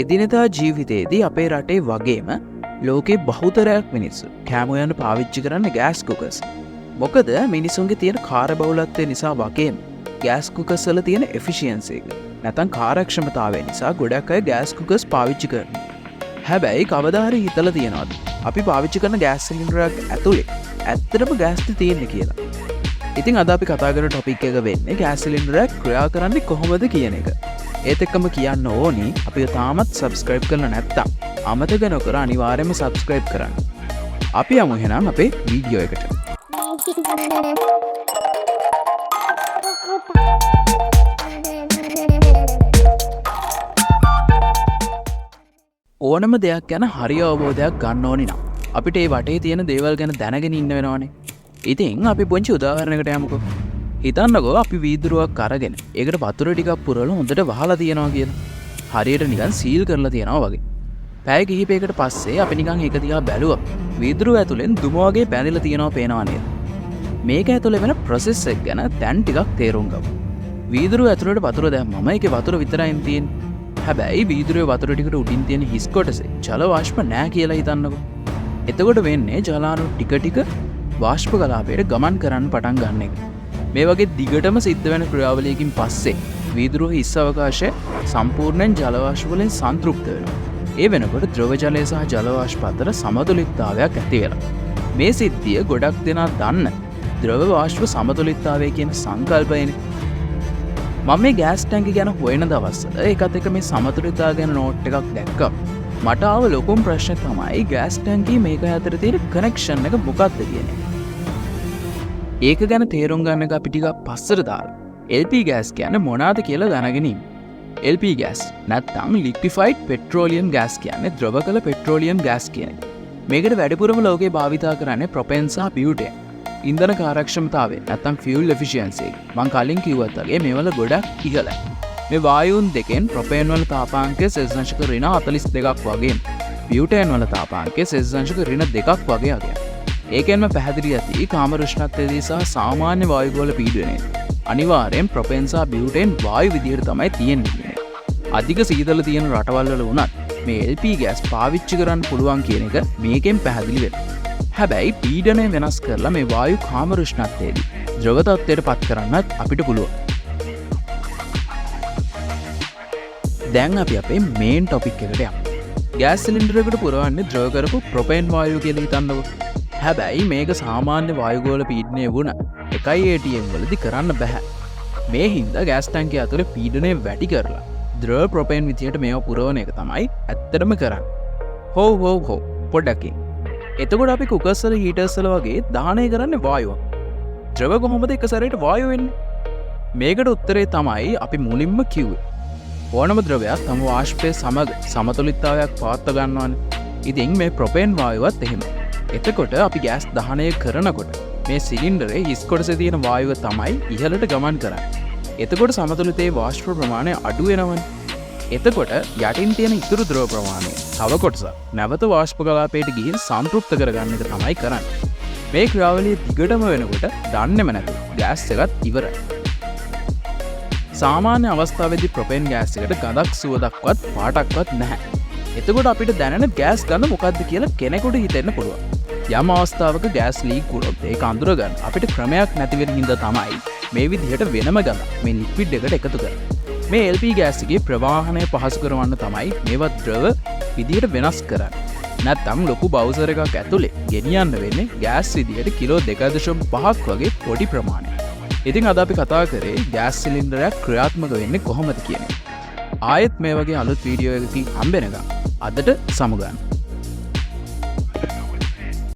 එදිනෙදා ජීවිතයේදී අපේ රටේ වගේම ලෝකේ බහුතරයක් මිනිස්සු කෑම පාවිච්චි කරන්නේ ගෑස් කුකර්ස්. මොකද මිනිසුන්ගේ තියෙන කාර්යබහුලත්වය නිසා වගේම ගෑස් කුකර්ස් වල තියෙන එෆිෂියන්සි එක නැත්නම් කාර්යක්ෂමතාවය නිසා ගොඩක් අය ගෑස් කුකර්ස් පාවිච්චි කරනවා. හැබැයි කවදා හරි හිතලා තියනවාද අපි පාවිච්චි කරන ගෑස් සිලින්ඩරයක් ඇතුලේ ඇත්තටම ගෑස්ද තියෙන්නේ කියලා. ඉතින් අද අපි කතා කරන ටොපික් එක වෙන්නේ ගෑස් සිලින්ඩරයක් ක්‍රියා කරන්නේ කොහොමද කියන එක. ඒත් එක්කම කියන්න ඕනි අපි තාමත් සබ්ස්ක්‍රයිබ් කරලා නැත්තම් අමතක නොකර අනිවාර්යයෙන්ම සබ්ස්ක්‍රයිබ් කරන්න. අපි යමු එහෙනම් අපේ වීඩියෝ එකට. ඕනම දෙයක් ගැන හරි අවබෝධයක් ගන්න ඕනි නම් අපිට ඒ වටේ තියෙන දේවල් ගැන දැනගෙන ඉන්න වෙනවනේ. ඉතින් අපි පොන්චි උදාහරණයකට යමුකෝ. හිතන්නකෝ අපි වීදුරුවක් අරගෙන ඒකට වතුර ටිකක් පුරවලා හොඳට වහලා තියනවා කියලා. හරියට නිකන් සීල් කරලා තියනවා වගේ. පැය කිහිපයකට පස්සේ අපි නිකන් ඒක දිහා බැලුවා. වීදුරුව ඇතුලෙන් දුම වගේ පැනලා තියනවා පේනවා නේද? මේක ඇතුලේ වෙන ප්‍රොසෙස් එක ගැන දැන් ටිකක් තේරුම් ගමු. වීදුරුව ඇතුලට වතුර දැම්මම ඒකේ වතුර විතරයි තියෙන්නේ. හැබැයි වීදුරුවේ වතුර ටිකට උඩින් තියෙන හිස් කොටසේ ජල වාෂ්ප නැහැ කියලා හිතන්නකෝ. එතකොට වෙන්නේ ජලාණු ටික ටික වාෂ්ප කලාපයට ගමන් කරන්න පටන් ගන්න එක. මේ වගේ දිගටම සිද්ධ වෙන ක්‍රියාවලියකින් පස්සේ වීදුරුව හිස් අවකාශය සම්පූර්ණයෙන් ජල වාෂ්ප වලින් සංතෘප්ත වෙනවා. ඒ වෙනකොට ද්‍රව ජලය සහ ජල වාෂ්ප අතර සමතුලිතතාවයක් ඇති වෙනවා. මේ සිද්ධිය ගොඩක් දෙනා දන්න ද්‍රව වාෂ්ප සමතුලිතතාවය කියන සංකල්පයනේ. මම මේ ගෑස් ටැංකිය ගැන හොයන දවස්වල ඒකත් එක්ක මේ සමතුලිතතාව ගැන නෝට් එකක් දැක්කා. මට ආව ලොකුම ප්‍රශ්නේ තමයි ගෑස් ටැංකිය මේක අතර තියෙන කනෙක්ෂන් එක මොකක්ද කියන එක. ඒක ගැන තේරුම් ගන්න එක අපි ටිකක් පස්සට දාලා LP ගෑස් කියන්නේ මොනවාද කියලා දැනගෙන ඉමු. LP ගෑස් නැත්නම් liquefied petroleum gas කියන්නේ ද්‍රව කළ පෙට්‍රෝලියම් ගෑස් කියන එක. මේකට වැඩිපුරම ලෝකේ භාවිතා කරන්නේ ප්‍රොපෙන් සහ බියුටේන්. ඉන්ධන කාර්යක්ෂමතාවය නැත්නම් fuel efficiency එක. මම කලින් කිව්වත් වගේ මේවල ගොඩක් ඉහළයි. මේ වායුන් දෙකෙන් ප්‍රොපේන් වල තාපාංකය සෙල්සියස් ඍණ 42ක් වගේම බියුටේන් වල තාපාංකය සෙල්සියස් ඍණ 2ක් වගේ අගයක්. ඒකෙන්ම පැහැදිලි ඇති කාමර උෂ්ණත්වයේදී සහ සාමාන්‍ය වායුගෝල පීඩනයේ අනිවාර්යෙන් ප්‍රොපේන් සහ බියුටේන් වායු විදියට තමයි තියෙන්නේ. අධික සීතල තියෙන රටවල් වල වුණත් මේ LP ගෑස් පාවිච්චි කරන්න පුළුවන් කියන එක මේකෙන් පැහැදිලි වෙනවා. හැබැයි පීඩනය වෙනස් කරලා මේ වායු කාමර උෂ්ණත්වයේදී ද්‍රව තත්ත්වයට පත් කරන්නත් අපිට පුළුවන්. දැන් අපි අපේ මේන් ටොපික් එකට යමු. ගෑස් සිලින්ඩර් එකට පුරවන්නේ ද්‍රව කරපු ප්‍රොපේන් වායුව කියලා හිතන්නකෝ. හැබැයි මේක සාමාන්‍ය වායුගෝල පීඩනය වුණ එකයි ATM වලදී කරන්න බෑ. මේ හින්දා ගෑස් ටැංකිය ඇතුලේ පීඩනය වැඩි කරලා ද්‍රව ප්‍රොපේන් විදියට මේව පුරවන එක තමයි ඇත්තටම කරන්නේ. හොව් පොඩ්ඩකින්. එතකොට අපි කුකර්ස් වල හීටර්ස් වල වගේ දහනය කරන්නේ වායුවක්. ද්‍රව කොහොමද එක සැරේට වායුව වෙන්නේ? මේකට උත්තරේ තමයි අපි මුලින්ම කිව්වේ. ඕනම ද්‍රවයක් තම වාෂ්පයේ සමග සමතුලිතතාවයක් පවත්වා ගන්නවානේ. ඉතින් මේ ප්‍රොපේන් වායුවත් එහෙමයි. එතකොට අපි ගෑස් දහනය කරනකොට මේ සිලින්ඩරේ හිස් කොටසේ තියෙන වායුව තමයි ඉහළට ගමන් කරන්නේ. එතකොට සමතුලිතයේ වාෂ්ප ප්‍රමාණය අඩු වෙනවනේ. එතකොට යටින් තියෙන ඉතුරු ද්‍රව ප්‍රමාණය තව කොටසක් නැවත වාෂ්ප කලාපයට ගිහින් සම්තෘප්ත කරගන්න එක තමයි කරන්නේ. මේ ක්‍රියාවලිය දිගටම වෙනකොට දන්නේම නැතුව ගෑස් එකත් ඉවරයි. සාමාන්‍ය අවස්ථාවේදී ප්‍රොපේන් ගෑස් එකට ගඳක් සුවඳක්වත් පාටක්වත් නැහැ. එතකොට අපිට දැනෙන ගෑස් ගඳ මොකක්ද කියලා කෙනෙකුට හිතෙන්න පුළුවන්. යම් අවස්ථාවක ගෑස් ලීක් වුණොත් ඒක අඳුර ගන්න අපිට ක්‍රමයක් නැති වෙන හින්දා තමයි මේ විදිහට වෙනම ගඳ මේ ලික්විඩ් එකට එකතු කරන්නේ. මේ LP ගෑස් එකේ ප්‍රවාහනය පහසු කරවන්න තමයි මේවත් ද්‍රව විදිහට වෙනස් කරන්නේ. නැත්නම් ලොකු බවුසර් එකක් ඇතුලේ ගෙනියන්න වෙන්නේ ගෑස් විදිහට කිලෝ 2.5ක් වගේ පොඩි ප්‍රමාණයක්. ඉතින් අද අපි කතා කරේ ගෑස් සිලින්ඩරයක් ක්‍රියාත්මක වෙන්නේ කොහොමද කියන එක. ආයෙත් මේ වගේ අලුත් වීඩියෝ එකකින් හම්බෙනකම් අදට සමුගන්න.